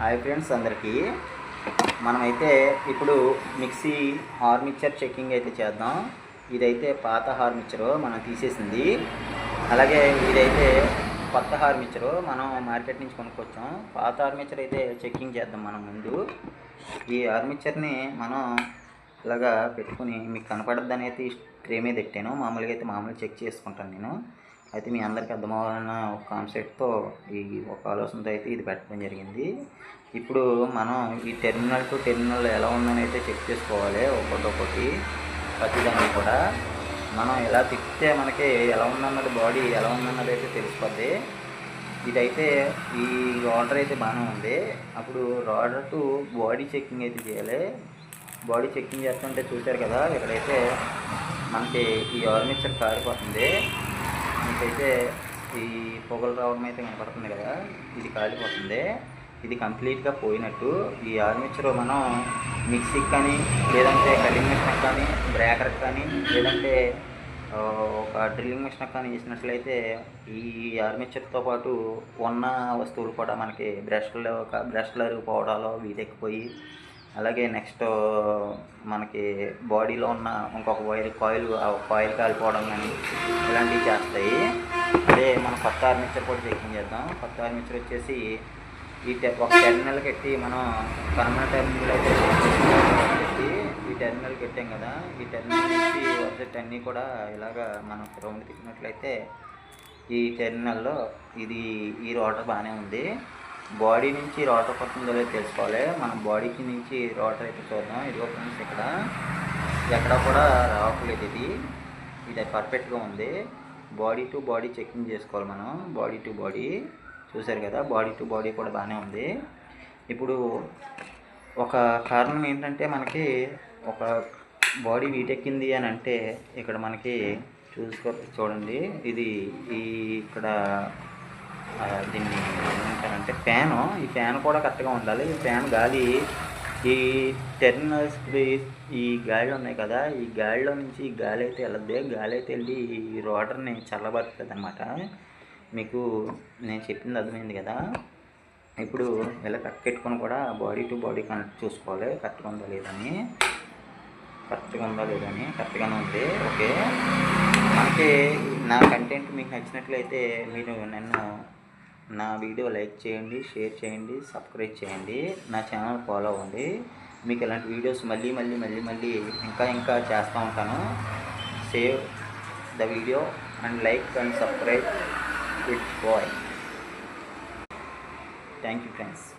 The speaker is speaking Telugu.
హాయ్ ఫ్రెండ్స్ అందరికీ. మనమైతే ఇప్పుడు మిక్సీ హార్మిక్చర్ చెకింగ్ అయితే చేద్దాం. ఇదైతే పాత హార్మిక్చరు మనం తీసేసింది. అలాగే ఇదైతే కొత్త హార్మిక్చరు మనం మార్కెట్ నుంచి కొనుక్కొచ్చాం. పాత హార్మిక్చర్ అయితే చెకింగ్ చేద్దాం మనం ముందు. ఈ హార్మిక్చర్ని మనం ఇలాగా పెట్టుకుని మీకు కనపడద్దని అయితే ట్రే మీద పెట్టాను. మామూలుగా అయితే చెక్ చేసుకుంటాను నేను. అయితే మీ అందరికీ అర్థమవ్వాలన్న ఒక కాన్సెప్ట్తో ఈ ఒక ఆలోచనతో అయితే ఇది పెట్టడం జరిగింది. ఇప్పుడు మనం ఈ టెర్మినల్ టు టెర్మినల్ ఎలా ఉందని అయితే చెక్ చేసుకోవాలి. ఒక్కొక్కటి ప్రతిదాన్ని కూడా మనం ఎలా తిప్పితే మనకి ఎలా ఉందన్నది, బాడీ ఎలా ఉందన్నది అయితే తెలిసిపోద్ది. ఇదైతే ఈ రాడర్ అయితే బాగానే ఉంది. అప్పుడు రాడర్ టు బాడీ చెకింగ్ అయితే చేయాలి. బాడీ చెకింగ్ చేస్తుంటే చూశారు కదా, ఇక్కడైతే మనకి ఈ ఆర్మేచర్ కారిపోతుంది. మీకైతే ఈ పొగలు రావడం అయితే కనపడుతుంది కదా, ఇది కాలిపోతుంది. ఇది కంప్లీట్గా పోయినట్టు. ఈ ఆర్మేచర్ మనం మిక్సీకి కానీ, లేదంటే కటింగ్ మిషన్కి కానీ, బ్రేకర్కి కానీ, లేదంటే ఒక డ్రిల్లింగ్ మిషన్కి కానీ వేసినట్లయితే ఈ ఆర్మేచర్తో పాటు ఉన్న వస్తువులు కూడా మనకి బ్రష్లు అరిగిపోవడాలు వీటెక్కిపోయి, అలాగే నెక్స్ట్ మనకి బాడీలో ఉన్న ఇంకొక కాయిల్ కాలిపోవడం కానీ ఇలాంటివి చేస్తాయి. అదే మన కొత్త ఆర్మేచర్ కూడా చెకింగ్ చేద్దాం. కొత్త ఆర్మేచర్ వచ్చేసి ఈ ఒక టెర్మినల్ పెట్టి మనం పర్మనెంట్ టెర్మినల్ అయితే పెట్టి ఈ టెర్మినల్ పెట్టాం కదా, ఈ టెర్మినల్ నుంచి ఆబ్జెక్ట్ అన్నీ కూడా ఇలాగా మనం రౌండ్ తిప్పినట్లయితే ఈ టెర్మినల్లో ఈ రోటర్ బాగానే ఉంది. బాడీ నుంచి రోటర్ పడుతుందో లేదో తెలుసుకోవాలి. మనం బాడీకి నుంచి రోటర్ అయితే చూద్దాం. ఇదిగో ఫ్రెండ్స్, ఎక్కడ కూడా రావట్లేదు. ఇది పర్ఫెక్ట్గా ఉంది. బాడీ టు బాడీ చెకింగ్ చేసుకోవాలి మనం. బాడీ టు బాడీ చూసారు కదా, బాడీ టు బాడీ కూడా బాగానే ఉంది. ఇప్పుడు ఒక కారణం ఏంటంటే, మనకి ఒక బాడీ వీటెక్కింది అని అంటే ఇక్కడ మనకి చూడండి, ఇక్కడ దీన్ని ఏమంటారంటే ఫ్యాను. ఈ ఫ్యాన్ కూడా కరెక్ట్గా ఉండాలి. ఈ ఫ్యాన్ గాలి ఈ టెర్మినల్స్కి ఈ గాలి ఉన్నాయి కదా, ఈ గాలిలో నుంచి ఈ గాలి అయితే వెళ్ళద్ది. గాలి అయితే వెళ్ళి ఈ రోటర్ని చల్లబడుతుంది అన్నమాట. మీకు నేను చెప్పింది అర్థమైంది కదా. ఇప్పుడు ఇలా కట్టుకొని కూడా బాడీ టు బాడీ కనెక్ట్ చూసుకోవాలి, కరెక్ట్గా ఉందా లేదని. కరెక్ట్గానే ఉంది. ఓకే, మనకి నా కంటెంట్ మీకు నచ్చినట్లయితే మీరు నా వీడియో లైక్ చేయండి, షేర్ చేయండి, సబ్స్క్రైబ్ చేయండి, నా ఛానల్ ఫాలో అవ్వండి. మీకు ఇలాంటి వీడియోస్ మళ్ళీ ఇంకా చేస్తూ ఉంటాను. Save the video and like and subscribe with bye. Thank you friends.